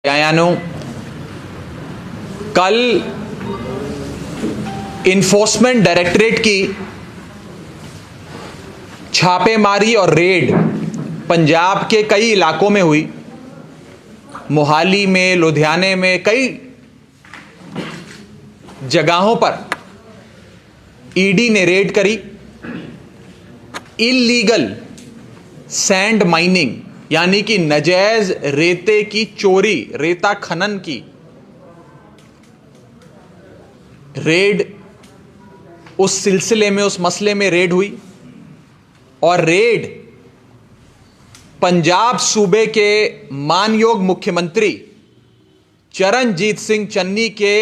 यानो कल enforcement directorate की छापेमारी और रेड पंजाब के कई इलाकों में हुई। मोहाली में, लुधियाने में, कई जगहों पर ईडी ने रेड करी। इल्लीगल सैंड माइनिंग यानी कि नाजायज रेते की चोरी, रेता खनन की रेड, उस सिलसिले में, उस मसले में रेड हुई। और रेड पंजाब सूबे के मानयोग मुख्यमंत्री चरणजीत सिंह चन्नी के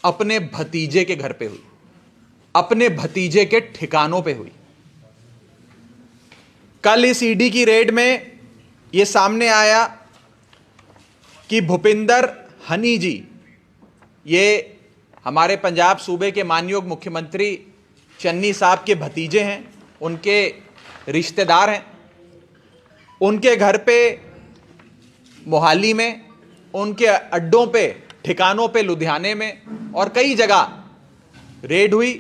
अपने भतीजे के घर पे हुई, अपने भतीजे के ठिकानों पे हुई। कल इस ईडी की रेड में यह सामने आया कि भूपिंदर हनी जी, ये हमारे पंजाब सूबे के मानयोग मुख्यमंत्री चन्नी साहब के भतीजे हैं, उनके रिश्तेदार हैं। उनके घर पे मोहाली में, उनके अड्डों पे, ठिकानों पे लुधियाने में और कई जगह रेड हुई।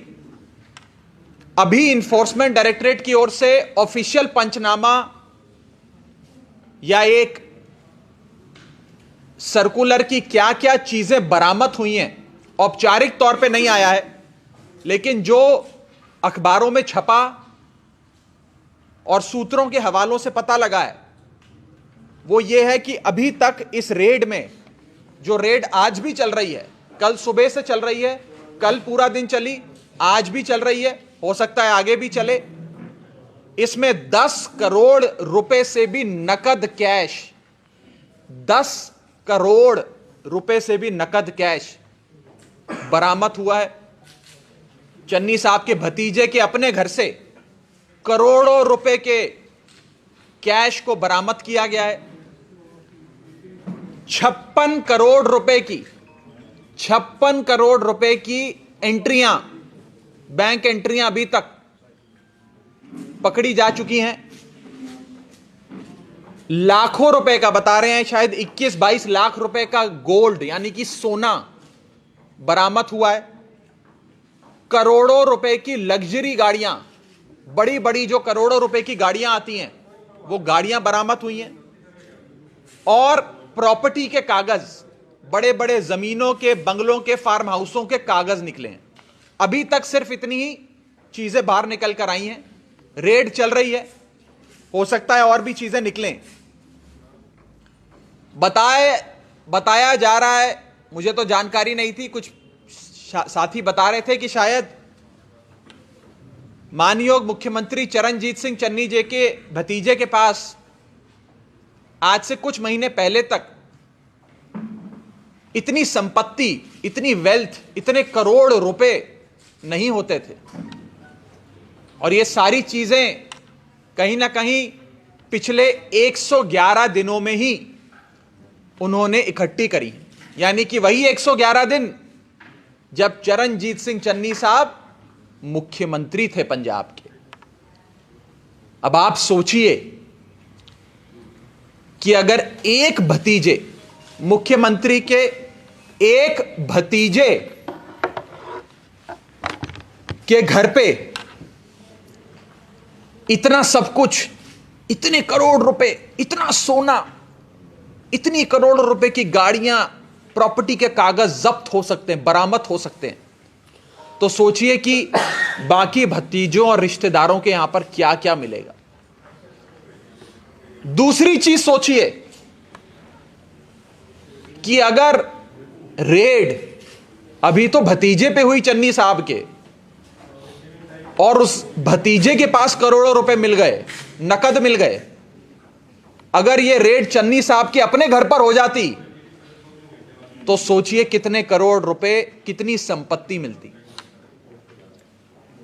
अभी इन्फोर्समेंट डायरेक्टरेट की ओर से ऑफिशियल पंचनामा या एक सर्कुलर की क्या क्या चीजें बरामद हुई हैं औपचारिक तौर पे नहीं आया है, लेकिन जो अखबारों में छपा और सूत्रों के हवालों से पता लगा है वो ये है कि अभी तक इस रेड में, जो रेड आज भी चल रही है, कल सुबह से चल रही है, कल पूरा दिन चली, आज भी चल रही है, हो सकता है आगे भी चले, इसमें 10 करोड़ रुपए से भी नकद कैश, 10 करोड़ रुपए से भी नकद कैश बरामद हुआ है। चन्नी साहब के भतीजे के अपने घर से करोड़ों रुपए के कैश को बरामद किया गया है। 56 करोड़ रुपए की, 56 करोड़ रुपए की एंट्रियां, बैंक एंट्रियां अभी तक पकड़ी जा चुकी हैं। लाखों रुपए का, बता रहे हैं शायद 21-22 लाख रुपए का गोल्ड यानी कि सोना बरामद हुआ है। करोड़ों रुपए की लग्जरी गाड़ियां, बड़ी बड़ी जो करोड़ों रुपए की गाड़ियां आती हैं, वो गाड़ियां बरामद हुई हैं। और प्रॉपर्टी के कागज, बड़े बड़े जमीनों के, बंगलों के, फार्म हाउसों के कागज निकले हैं। अभी तक सिर्फ इतनी ही चीजें बाहर निकल कर आई हैं। रेड चल रही है, हो सकता है और भी चीजें निकलें। बताया जा रहा है, मुझे तो जानकारी नहीं थी, कुछ साथी बता रहे थे कि शायद मानयोग मुख्यमंत्री चरणजीत सिंह चन्नी जी के भतीजे के पास आज से कुछ महीने पहले तक इतनी संपत्ति, इतनी वेल्थ, इतने करोड़ रुपए नहीं होते थे। और ये सारी चीजें कहीं ना कहीं पिछले 111 दिनों में ही उन्होंने इकट्ठी करी, यानी कि वही 111 दिन जब चरणजीत सिंह चन्नी साहब मुख्यमंत्री थे पंजाब के। अब आप सोचिए कि अगर एक भतीजे, मुख्यमंत्री के एक भतीजे के घर पे इतना सब कुछ, इतने करोड़ रुपए, इतना सोना, इतनी करोड़ रुपए की गाड़ियां, प्रॉपर्टी के कागज जब्त हो सकते हैं, बरामद हो सकते हैं, तो सोचिए कि बाकी भतीजों और रिश्तेदारों के यहां पर क्या क्या मिलेगा। दूसरी चीज सोचिए कि अगर रेड अभी तो भतीजे पे हुई चन्नी साहब के, और उस भतीजे के पास करोड़ों रुपए मिल गए, नकद मिल गए, अगर यह रेड चन्नी साहब के अपने घर पर हो जाती तो सोचिए कितने करोड़ रुपए, कितनी संपत्ति मिलती।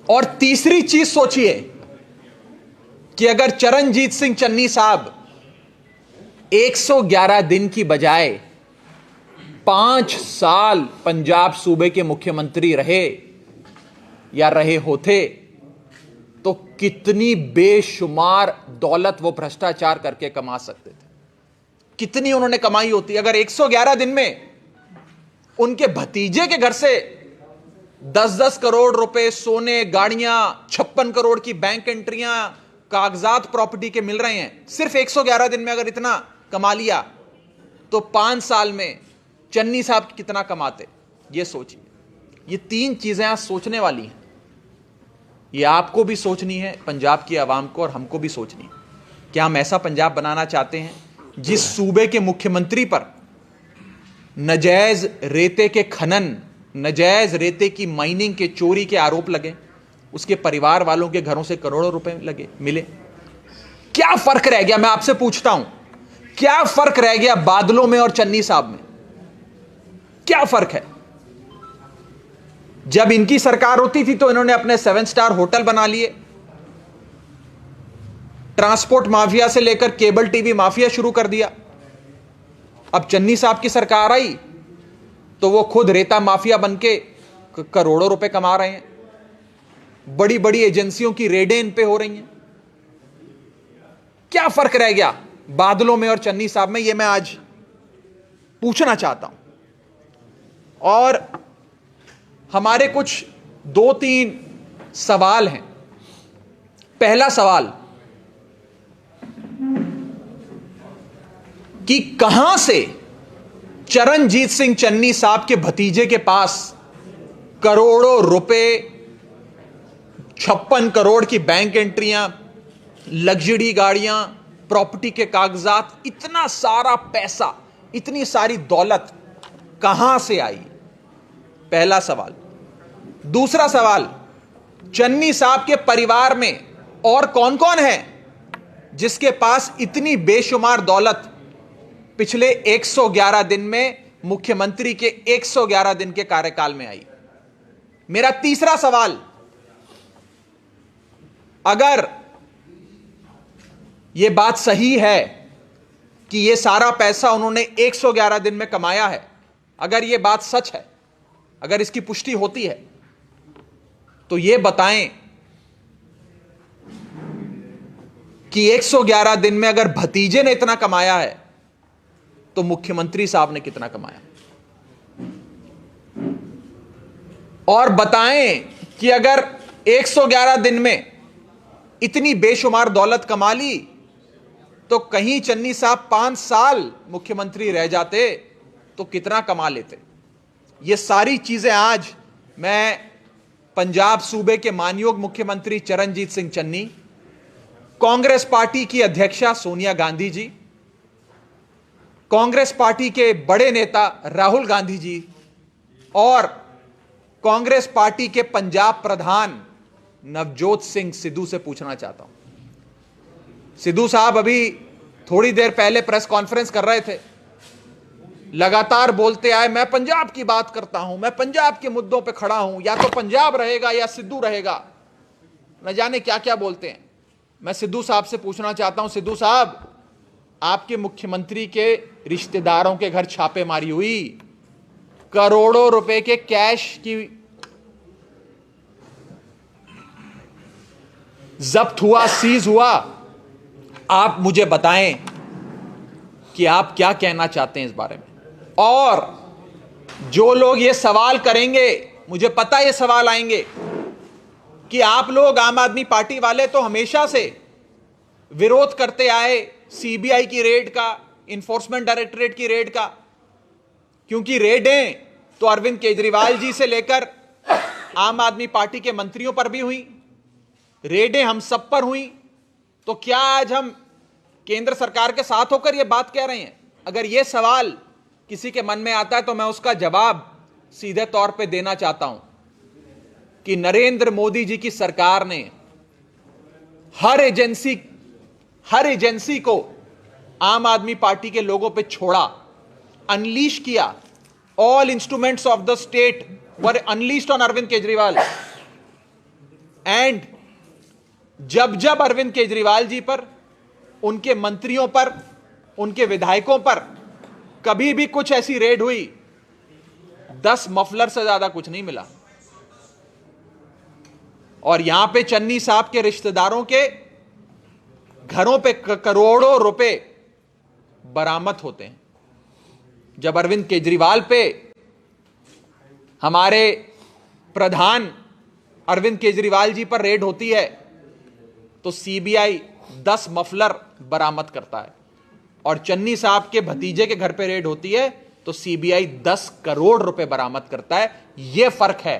और तीसरी चीज सोचिए कि अगर चरणजीत सिंह चन्नी साहब 111 दिन की बजाय 5 साल पंजाब सूबे के मुख्यमंत्री रहे या रहे होते तो कितनी बेशुमार दौलत वो भ्रष्टाचार करके कमा सकते थे। कितनी उन्होंने कमाई होती। अगर 111 दिन में उनके भतीजे के घर से 10-10 करोड़ रुपए सोने, गाड़ियां, 56 करोड़ की बैंक एंट्रियां, कागजात प्रॉपर्टी के मिल रहे हैं, सिर्फ 111 दिन में अगर इतना कमा लिया तो 5 साल में चन्नी साहब कितना कमाते, ये सोचिए। ये 3 चीजें आज सोचने वाली हैं। ये आपको भी सोचनी है, पंजाब की आवाम को, और हमको भी सोचनी है। क्या हम ऐसा पंजाब बनाना चाहते हैं जिस सूबे के मुख्यमंत्री पर नजायज रेते के खनन, नजायज रेते की माइनिंग के चोरी के आरोप लगे, उसके परिवार वालों के घरों से करोड़ों रुपए मिले? क्या फर्क रह गया? मैं आपसे पूछता हूं, क्या फर्क रह गया बादलों में और चन्नी साहब में? क्या फर्क है? जब इनकी सरकार होती थी तो इन्होंने अपने 7 स्टार होटल बना लिए, ट्रांसपोर्ट माफिया से लेकर केबल टीवी माफिया शुरू कर दिया। अब चन्नी साहब की सरकार आई तो वो खुद रेता माफिया बनके करोड़ों रुपए कमा रहे हैं। बड़ी बड़ी एजेंसियों की रेडें इन पे हो रही हैं। क्या फर्क रह गया बादलों में और चन्नी साहब में? ये मैं आज पूछना चाहता हूं। और हमारे कुछ 2-3 सवाल हैं। पहला सवाल कि कहां से चरणजीत सिंह चन्नी साहब के भतीजे के पास करोड़ों रुपए, 56 करोड़ की बैंक एंट्रियां, लग्जरी गाड़ियां, प्रॉपर्टी के कागजात, इतना सारा पैसा, इतनी सारी दौलत कहां से आई? पहला सवाल। दूसरा सवाल, चन्नी साहब के परिवार में और कौन कौन है जिसके पास इतनी बेशुमार दौलत पिछले 111 दिन में, मुख्यमंत्री के 111 दिन के कार्यकाल में आई? मेरा तीसरा सवाल, अगर यह बात सही है कि यह सारा पैसा उन्होंने 111 दिन में कमाया है, अगर यह बात सच है, अगर इसकी पुष्टि होती है, तो यह बताएं कि 111 दिन में अगर भतीजे ने इतना कमाया है तो मुख्यमंत्री साहब ने कितना कमाया? और बताएं कि अगर 111 दिन में इतनी बेशुमार दौलत कमा ली तो कहीं चन्नी साहब 5 साल मुख्यमंत्री रह जाते तो कितना कमा लेते? ये सारी चीजें आज मैं पंजाब सूबे के मानयोग मुख्यमंत्री चरणजीत सिंह चन्नी, कांग्रेस पार्टी की अध्यक्षा सोनिया गांधी जी, कांग्रेस पार्टी के बड़े नेता राहुल गांधी जी और कांग्रेस पार्टी के पंजाब प्रधान नवजोत सिंह सिद्धू से पूछना चाहता हूं। सिद्धू साहब अभी थोड़ी देर पहले प्रेस कॉन्फ्रेंस कर रहे थे, लगातार बोलते आए, मैं पंजाब की बात करता हूं, मैं पंजाब के मुद्दों पे खड़ा हूं, या तो पंजाब रहेगा या सिद्धू रहेगा, न जाने क्या क्या बोलते हैं। मैं सिद्धू साहब से पूछना चाहता हूं, सिद्धू साहब, आपके मुख्यमंत्री के रिश्तेदारों के घर छापेमारी हुई, करोड़ों रुपए के कैश की जब्त हुआ, सीज हुआ। आप मुझे बताएं कि आप क्या कहना चाहते हैं इस बारे में। और जो लोग ये सवाल करेंगे, मुझे पता ये सवाल आएंगे कि आप लोग आम आदमी पार्टी वाले तो हमेशा से विरोध करते आए सीबीआई की रेड का, इन्फोर्समेंट डायरेक्टरेट की रेड का, क्योंकि रेडें तो अरविंद केजरीवाल जी से लेकर आम आदमी पार्टी के मंत्रियों पर भी हुई, रेडें हम सब पर हुई। तो क्या आज हम केंद्र सरकार के साथ होकर यह बात कह रहे हैं? अगर यह सवाल किसी के मन में आता है तो मैं उसका जवाब सीधे तौर पे देना चाहता हूं कि नरेंद्र मोदी जी की सरकार ने हर एजेंसी को आम आदमी पार्टी के लोगों पे छोड़ा, अनलीश किया। All instruments of the state were unleashed on Arvind Kejriwal. And जब जब अरविंद केजरीवाल जी पर, उनके मंत्रियों पर, उनके विधायकों पर कभी भी कुछ ऐसी रेड हुई, 10 मफलर से ज्यादा कुछ नहीं मिला। और यहां पे चन्नी साहब के रिश्तेदारों के घरों पे करोड़ों रुपए बरामद होते हैं। जब अरविंद केजरीवाल पे हमारे प्रधान अरविंद केजरीवाल जी पर रेड होती है तो सीबीआई 10 मफलर बरामद करता है, और चन्नी साहब के भतीजे के घर पे रेड होती है तो सीबीआई 10 करोड़ रुपए बरामद करता है। यह फर्क है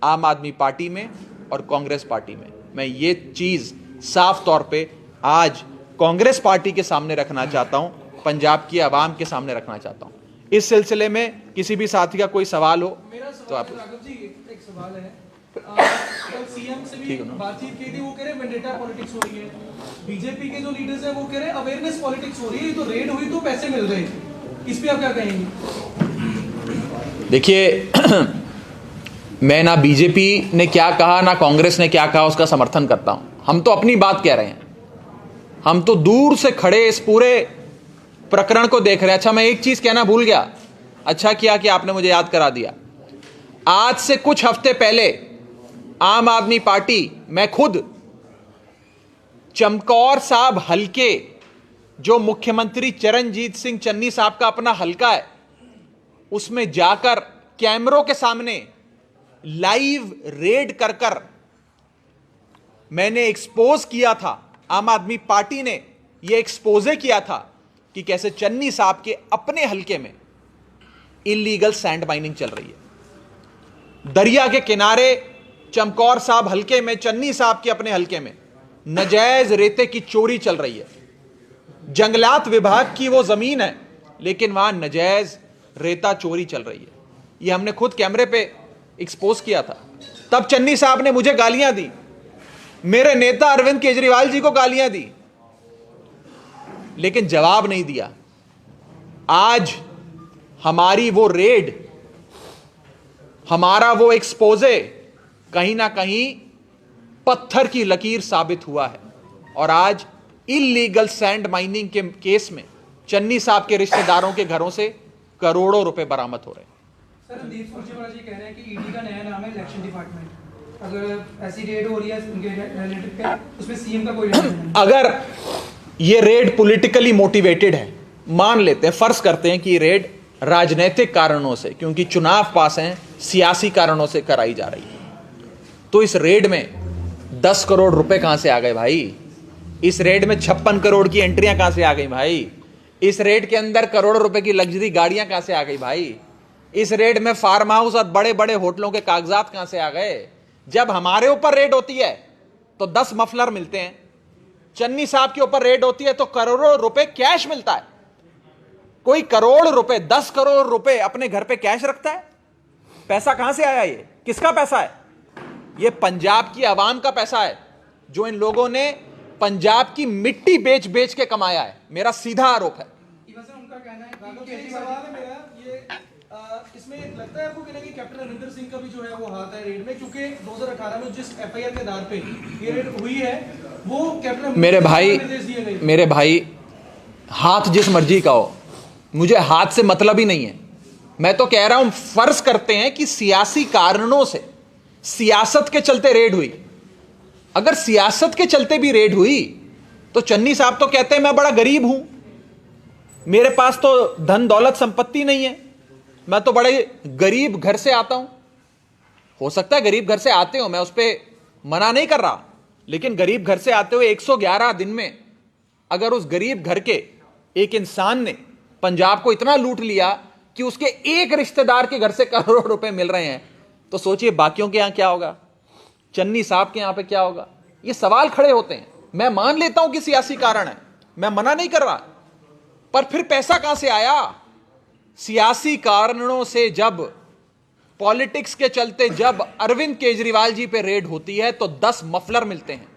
आम आदमी पार्टी में और कांग्रेस पार्टी में। मैं ये चीज साफ तौर पे आज कांग्रेस पार्टी के सामने रखना चाहता हूं, पंजाब की आवाम के सामने रखना चाहता हूं। इस सिलसिले में किसी भी साथी का कोई सवाल हो तो आप। राघव जी, एक सवाल है। कल सीएम से भी बातचीत की थी, वो कह रहे वेंडेटा पॉलिटिक्स हो रही है। बीजेपी के जो लीडर्स हैं वो कह रहे अवेयरनेस पॉलिटिक्स हो रही है, तो रेड हुई तो पैसे मिल रहे हैं, इस पे आप क्या कहेंगे? देखिए मैं ना बीजेपी ने क्या कहा ना कांग्रेस ने क्या कहा उसका समर्थन करता हूं। हम तो अपनी बात कह रहे हैं, हम तो दूर से खड़े इस पूरे प्रकरण को देख रहे हैं। अच्छा, मैं एक चीज कहना भूल गया, अच्छा किया कि आपने मुझे याद करा दिया। आज से कुछ हफ्ते पहले आम आदमी पार्टी, मैं खुद चमकौर साहब हलके, जो मुख्यमंत्री चरणजीत सिंह चन्नी साहब का अपना हलका है, उसमें जाकर कैमरों के सामने लाइव रेड कर कर मैंने एक्सपोज किया था, आम आदमी पार्टी ने यह एक्सपोजे किया था कि कैसे चन्नी साहब के अपने हलके में इलीगल सैंड माइनिंग चल रही है। दरिया के किनारे चमकौर साहब हलके में, चन्नी साहब के अपने हलके में नाजायज रेते की चोरी चल रही है। जंगलात विभाग की वो जमीन है लेकिन वहां नाजायज रेता चोरी चल रही है। ये हमने खुद कैमरे पे एक्सपोज किया था। तब चन्नी साहब ने मुझे गालियां दी, मेरे नेता अरविंद केजरीवाल जी को गालियां दी, लेकिन जवाब नहीं दिया। आज हमारी वो रेड, हमारा वो एक्सपोजे कहीं ना कहीं पत्थर की लकीर साबित हुआ है, और आज इलीगल सैंड माइनिंग के केस में चन्नी साहब के रिश्तेदारों के घरों से करोड़ों रुपए बरामद हो रहे हैं। सर, रणदीप सुरजेवाला जी कह रहे हैं कि ईडी का नया नाम है इलेक्शन डिपार्टमेंट। अगर ऐसी रेड हो रही है उनके रिलेटिव पे, उसमें सीएम का कोई नहीं। अगर ये रेड पॉलिटिकली मोटिवेटेड है, मान लेते हैं, फर्ज करते हैं कि ये रेड राजनीतिक कारणों से, क्योंकि चुनाव पास हैं, सियासी कारणों से कराई जा रही है, तो इस रेड में 10 करोड़ रुपए कहां से आ गए भाई? इस रेड में 56 करोड़ की एंट्रियां कहां से आ गई भाई? इस रेड के अंदर करोड़ों रुपए की लग्जरी गाड़ियां कहां से आ गई भाई? इस रेड में फार्म हाउस और बड़े बड़े होटलों के कागजात कहां से आ गए? जब हमारे ऊपर रेड होती है तो 10 मफलर मिलते हैं, चन्नी साहब के ऊपर रेड होती है तो करोड़ों रुपए कैश मिलता है। कोई करोड़ रुपए, 10 करोड़ रुपए अपने घर पे कैश रखता है? पैसा कहां से आया? ये किसका पैसा है? ये पंजाब की आवाम का पैसा है, जो इन लोगों ने पंजाब की मिट्टी बेच बेच के कमाया है। मेरा सीधा आरोप है। उनका कहना है, सवाल है मेरा ये, इसमें लगता है आपको कि कैप्टन अमरिंदर सिंह का भी जो है वो हाथ है रेड में, क्योंकि 2018 में जिस एफआईआर के आधार पे ये रेड हुई है वो कैप्टन मेरे भाई हाथ जिस मर्जी का हो, मुझे हाथ से मतलब ही नहीं है। मैं तो कह रहा हूं, फर्ज करते हैं कि सियासी कारणों से, सियासत के चलते रेड हुई। अगर सियासत के चलते भी रेड हुई तो चन्नी साहब तो कहते हैं मैं बड़ा गरीब हूं, मेरे पास तो धन दौलत संपत्ति नहीं है, मैं तो बड़े गरीब घर से आता हूं। हो सकता है गरीब घर से आते हो, मैं उस पर मना नहीं कर रहा, लेकिन गरीब घर से आते हुए 111 दिन में अगर उस गरीब घर के एक इंसान ने पंजाब को इतना लूट लिया कि उसके एक रिश्तेदार के घर से करोड़ों रुपए मिल रहे हैं, तो सोचिए बाकियों के यहां क्या होगा, चन्नी साहब के यहां पे क्या होगा? ये सवाल खड़े होते हैं। मैं मान लेता हूं कि सियासी कारण है, मैं मना नहीं कर रहा, पर फिर पैसा कहां से आया? सियासी कारणों से, जब पॉलिटिक्स के चलते जब अरविंद केजरीवाल जी पे रेड होती है तो 10 मफलर मिलते हैं,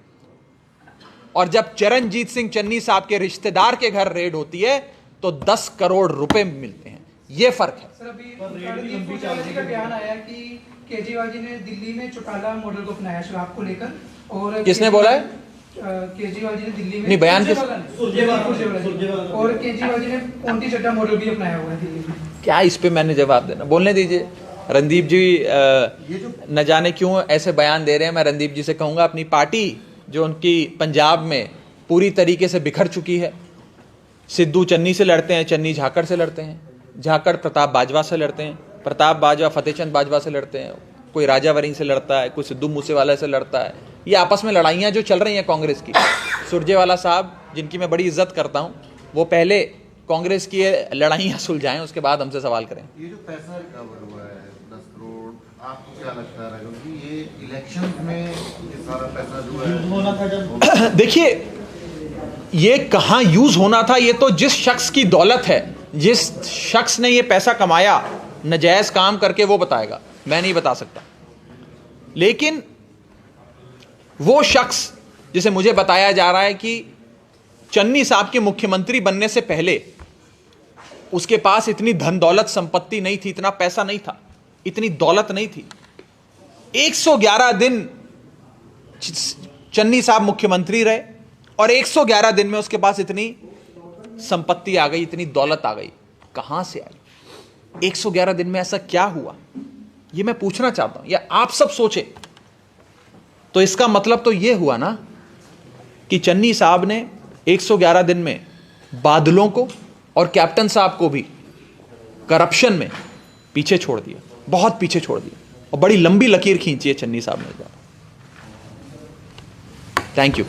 और जब चरणजीत सिंह चन्नी साहब के रिश्तेदार के घर रेड होती है तो 10 करोड़ रुपए मिलते हैं। यह फर्क है। सर, अभी का बयान आया कि केजरीवाल जी ने दिल्ली में चौटाला मॉडल को अपनाया शराब को लेकर, और किसने बोला है? केजरीवाल जी ने दिल्ली में नहीं, बयान किस? और केजरीवाल जी ने पोंटी चड्डा मॉडल भी अपनाया हुआ है दिल्ली में। क्या इस पे मैंने जवाब देना? बोलने दीजिए। रणदीप जी न जाने क्यों ऐसे बयान दे रहे हैं। मैं रणदीप जी से कहूंगा, अपनी पार्टी जो उनकी पंजाब में पूरी तरीके से बिखर चुकी है, सिद्धू चन्नी से लड़ते हैं, चन्नी झाकड़ से लड़ते हैं, झाकड़ प्रताप बाजवा से लड़ते हैं, प्रताप बाजवा फतेहचंद बाजवा से लड़ते हैं, कोई राजा वरिंग से लड़ता है, कोई सिद्धू मूसेवाला से लड़ता है। ये आपस में लड़ाइयाँ जो चल रही हैं कांग्रेस की, सुरजेवाला साहब जिनकी मैं बड़ी इज्जत करता हूँ, वो पहले कांग्रेस की ये लड़ाइयाँ सुलझाएं, उसके बाद हमसे सवाल करें। ये जो पैसा रिकवर हुआ है 10 करोड़, आपको क्या लगता है? क्योंकि ये इलेक्शन में ये सारा पैसा जो है देखिए, ये कहाँ यूज होना था, ये तो जिस शख्स की दौलत है, जिस शख्स ने ये पैसा कमाया नजायज काम करके, वो बताएगा, मैं नहीं बता सकता। लेकिन वो शख्स जिसे मुझे बताया जा रहा है कि चन्नी साहब के मुख्यमंत्री बनने से पहले उसके पास इतनी धन दौलत संपत्ति नहीं थी, इतना पैसा नहीं था, इतनी दौलत नहीं थी। 111 दिन चन्नी साहब मुख्यमंत्री रहे और 111 दिन में उसके पास इतनी संपत्ति आ गई, इतनी दौलत आ गई। कहां से आई? 111 दिन में ऐसा क्या हुआ, ये मैं पूछना चाहता हूं, या आप सब सोचे। तो इसका मतलब तो यह हुआ ना कि चन्नी साहब ने 111 दिन में बादलों को और कैप्टन साहब को भी करप्शन में पीछे छोड़ दिया, बहुत पीछे छोड़ दिया, और बड़ी लंबी लकीर खींची है चन्नी साहब ने। Thank you.